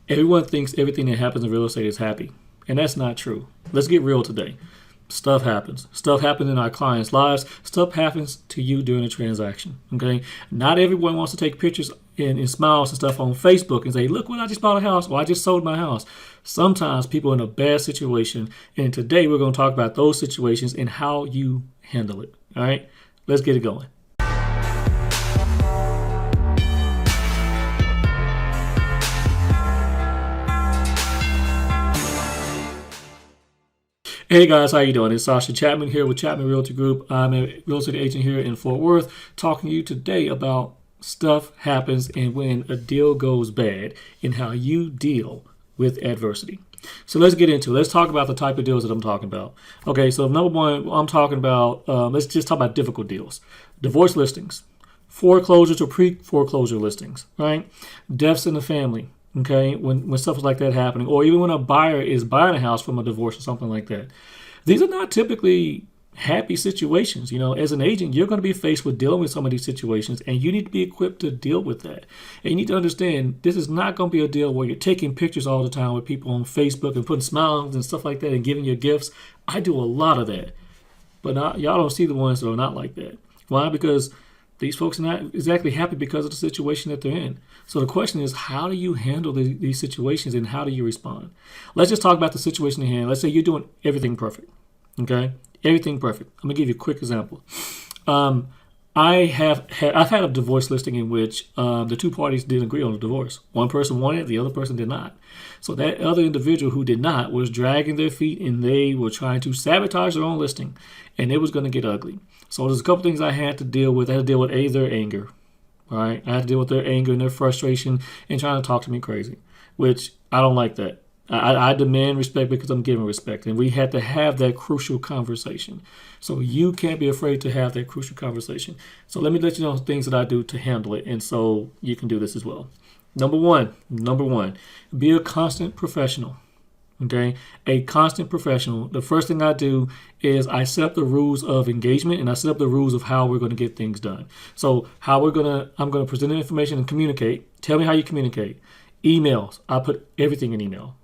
Everyone thinks everything that happens in real estate is happy, and that's not true. Let's get real today. Stuff happens. Stuff happens in our clients' lives. Stuff happens to you during a transaction. Okay? Not everyone wants to take pictures and smiles and stuff on Facebook and say, look what I just bought a house or I just sold my house. Sometimes people are in a bad situation, and today we're going to talk about those situations and how you handle it. All right? Let's get it going. Hey guys, how you doing? It's Sascha Chatman here with Chatman Realty Group. I'm a real estate agent here in Fort Worth, talking to you today about stuff happens and when a deal goes bad and how you deal with adversity. So let's get into it. Let's talk about the type of deals that I'm talking about. Okay, so number one, I'm talking about, let's just talk about difficult deals. Divorce listings, foreclosures or pre-foreclosure listings, right? Deaths in the family. Okay, when stuff is like that happening, or even when a buyer is buying a house from a divorce or something like that. These are not typically happy situations. You know, as an agent, you're going to be faced with dealing with some of these situations, and you need to be equipped to deal with that. And you need to understand this is not going to be a deal where you're taking pictures all the time with people on Facebook and putting smiles and stuff like that and giving you gifts. I do a lot of that, but y'all don't see the ones that are not like that. Why? Because these folks are not exactly happy because of the situation that they're in. So the question is, how do you handle these situations and how do you respond? Let's just talk about the situation at hand. Let's say you're doing everything perfect. Okay? Everything perfect. I'm going to give you a quick example. I've had a divorce listing in which the two parties didn't agree on the divorce. One person wanted it, the other person did not. So that other individual who did not was dragging their feet, and they were trying to sabotage their own listing, and it was going to get ugly. So there's a couple things I had to deal with. I had to deal with their anger. All right, I had to deal with their anger and their frustration and trying to talk to me crazy, which I don't like that. I demand respect because I'm giving respect, and we had to have that crucial conversation. So you can't be afraid to have that crucial conversation. So let you know things that I do to handle it, and so you can do this as well. Number one, be a constant professional. Okay, a constant professional. The first thing I do is I set up the rules of engagement, and I set up the rules of how we're going to get things done. So I'm going to present the information and communicate. Tell me how you communicate. Emails, I put everything in email.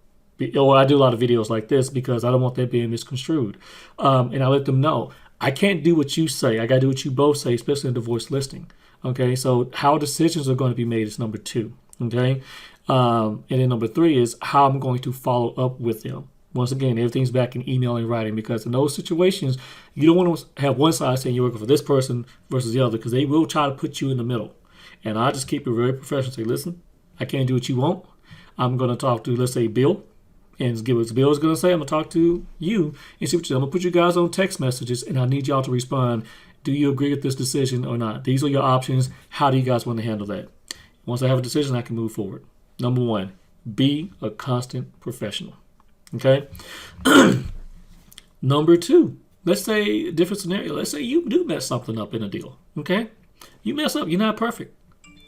Or I do a lot of videos like this because I don't want that being misconstrued. And I let them know, I can't do what you say. I got to do what you both say, especially in a divorce listing. Okay, so how decisions are going to be made is number two. Okay, and then number three is how I'm going to follow up with them. Once again, everything's back in email and writing, because in those situations, you don't want to have one side saying you're working for this person versus the other, because they will try to put you in the middle. And I just keep it very professional. Say, listen, I can't do what you want. I'm going to talk to, let's say, Bill, and give what Bill's going to say. I'm going to talk to you and see what you do. I'm going to put you guys on text messages, and I need y'all to respond. Do you agree with this decision or not? These are your options. How do you guys want to handle that? Once I have a decision, I can move forward. Number one, be a constant professional. Okay? Number two, let's say a different scenario. Let's say you do mess something up in a deal. Okay? You mess up. You're not perfect.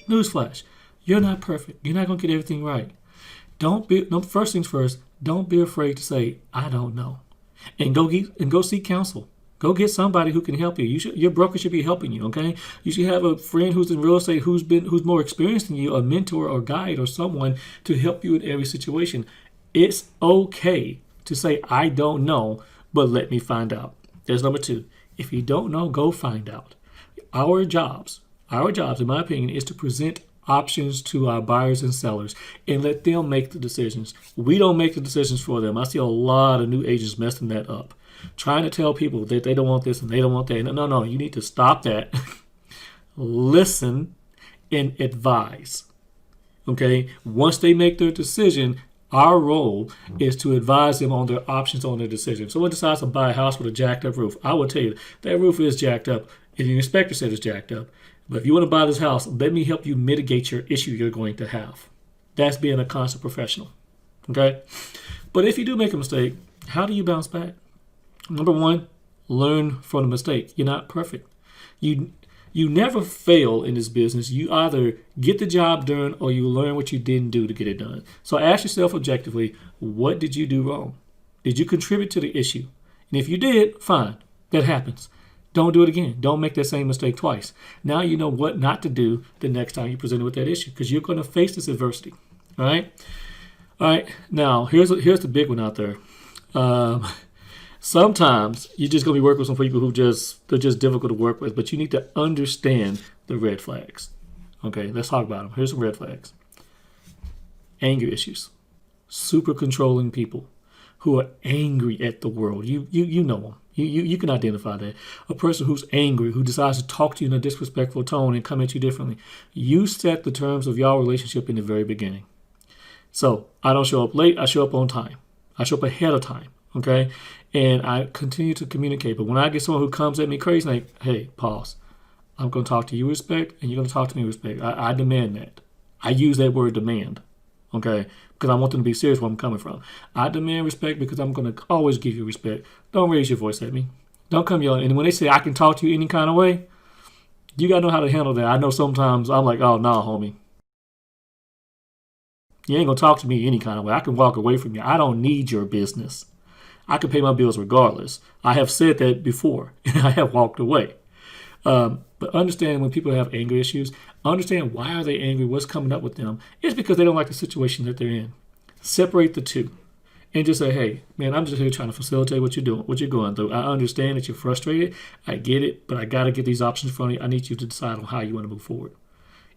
Newsflash. You're not perfect. You're not going to get everything right. First things first, don't be afraid to say, I don't know. And go seek counsel. Go get somebody who can help you. Your broker should be helping you, okay? You should have a friend who's in real estate who's more experienced than you, a mentor or guide or someone to help you in every situation. It's okay to say, I don't know, but let me find out. There's number two. If you don't know, go find out. Our jobs, in my opinion, is to present options to our buyers and sellers and let them make the decisions. We don't make the decisions for them. I see a lot of new agents messing that up, trying to tell people that they don't want this and they don't want that. No, you need to stop that. Listen and advise. Okay? Once they make their decision, our role is to advise them on their options on their decision. Someone decides to buy a house with a jacked up roof. I will tell you, that roof is jacked up, and the inspector said it's jacked up. But if you want to buy this house, let me help you mitigate your issue you're going to have. That's being a constant professional. Okay? But if you do make a mistake, how do you bounce back? Number one, learn from the mistake. You're not perfect. You never fail in this business. You either get the job done or you learn what you didn't do to get it done. So ask yourself objectively, what did you do wrong? Did you contribute to the issue? And if you did, fine. That happens. Don't do it again. Don't make that same mistake twice. Now you know what not to do the next time you present with that issue, because you're going to face this adversity. All right? All right, now here's the big one out there. Um, Sometimes you're just gonna be working with some people they're just difficult to work with, but you need to understand the red flags. Okay, let's talk about them. Here's some red flags: anger issues, super controlling people who are angry at the world. You know them. You can identify that. A person who's angry, who decides to talk to you in a disrespectful tone and come at you differently. You set the terms of your relationship in the very beginning. So I don't show up late. I show up on time. I show up ahead of time. Okay, and I continue to communicate. But when I get someone who comes at me crazy, like, hey, pause. I'm going to talk to you with respect, and you're going to talk to me with respect. I demand that. I use that word demand. Okay, because I want them to be serious where I'm coming from. I demand respect because I'm going to always give you respect. Don't raise your voice at me. Don't come yelling. And when they say I can talk to you any kind of way, you got to know how to handle that. I know sometimes I'm like, oh, nah, homie. You ain't going to talk to me any kind of way. I can walk away from you. I don't need your business. I can pay my bills regardless. I have said that before, and I have walked away. But understand when people have anger issues, understand why are they angry, what's coming up with them. It's because they don't like the situation that they're in. Separate the two and just say, hey, man, I'm just here trying to facilitate what you're doing, what you're going through. I understand that you're frustrated. I get it, but I got to get these options in front of you. I need you to decide on how you want to move forward.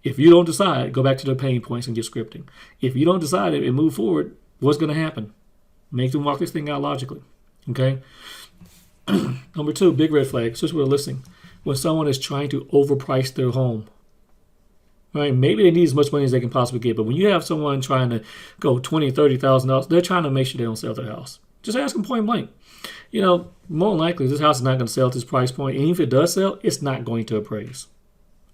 If you don't decide, go back to the pain points and get scripting. If you don't decide it and move forward, what's going to happen? Make them walk this thing out logically. Okay? Number 2, big red flag, just with listening. When someone is trying to overprice their home. Right? Maybe they need as much money as they can possibly get, but when you have someone trying to go $20,000, $30,000, they're trying to make sure they don't sell their house. Just ask them point blank. You know, more than likely, this house is not going to sell at this price point, and if it does sell, it's not going to appraise.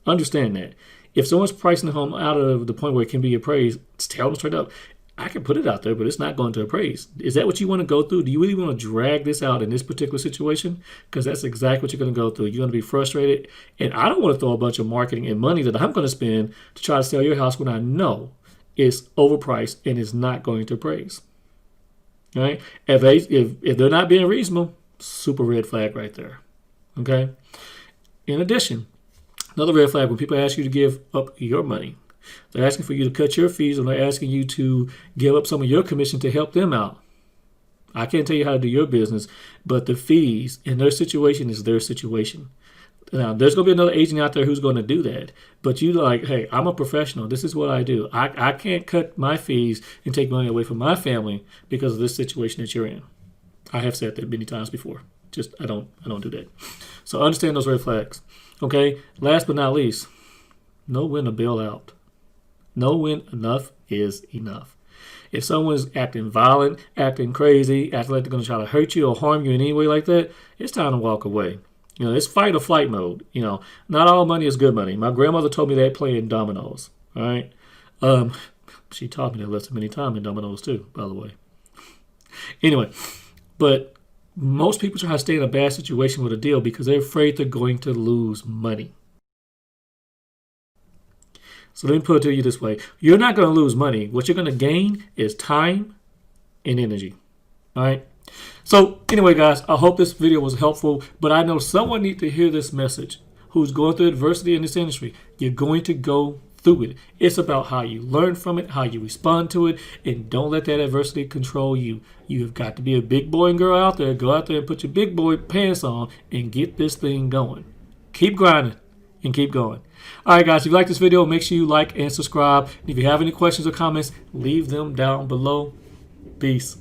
Understand that. If someone's pricing the home out of the point where it can be appraised, tell them straight up, I can put it out there, but it's not going to appraise. Is that what you want to go through? Do you really want to drag this out in this particular situation? Because that's exactly what you're going to go through. You're going to be frustrated. And I don't want to throw a bunch of marketing and money that I'm going to spend to try to sell your house when I know it's overpriced and it's not going to appraise. All right? If they're not being reasonable, super red flag right there. Okay? In addition, another red flag when people ask you to give up your money. They're asking for you to cut your fees, and they're asking you to give up some of your commission to help them out. I can't tell you how to do your business, but the fees in their situation is their situation. Now, there's going to be another agent out there who's going to do that. But you like, hey, I'm a professional. This is what I do. I can't cut my fees and take money away from my family because of this situation that you're in. I have said that many times before. Just I don't do that. So understand those red flags. Okay. Last but not least, know when to bail out. Know when enough is enough. If someone's acting violent, acting crazy, acting like they're going to try to hurt you or harm you in any way like that, it's time to walk away. You know, it's fight or flight mode. You know, not all money is good money. My grandmother told me that playing dominoes. All right. She taught me that lesson many times in dominoes too, by the way. Anyway, but most people try to stay in a bad situation with a deal because they're afraid they're going to lose money. So let me put it to you this way. You're not going to lose money. What you're going to gain is time and energy. All right? So anyway, guys, I hope this video was helpful, but I know someone needs to hear this message who's going through adversity in this industry. You're going to go through it. It's about how you learn from it, how you respond to it, and don't let that adversity control you. You've got to be a big boy and girl out there. Go out there and put your big boy pants on and get this thing going. Keep grinding and keep going. All right, guys, if you like this video, make sure you like and subscribe. And if you have any questions or comments, leave them down below. Peace.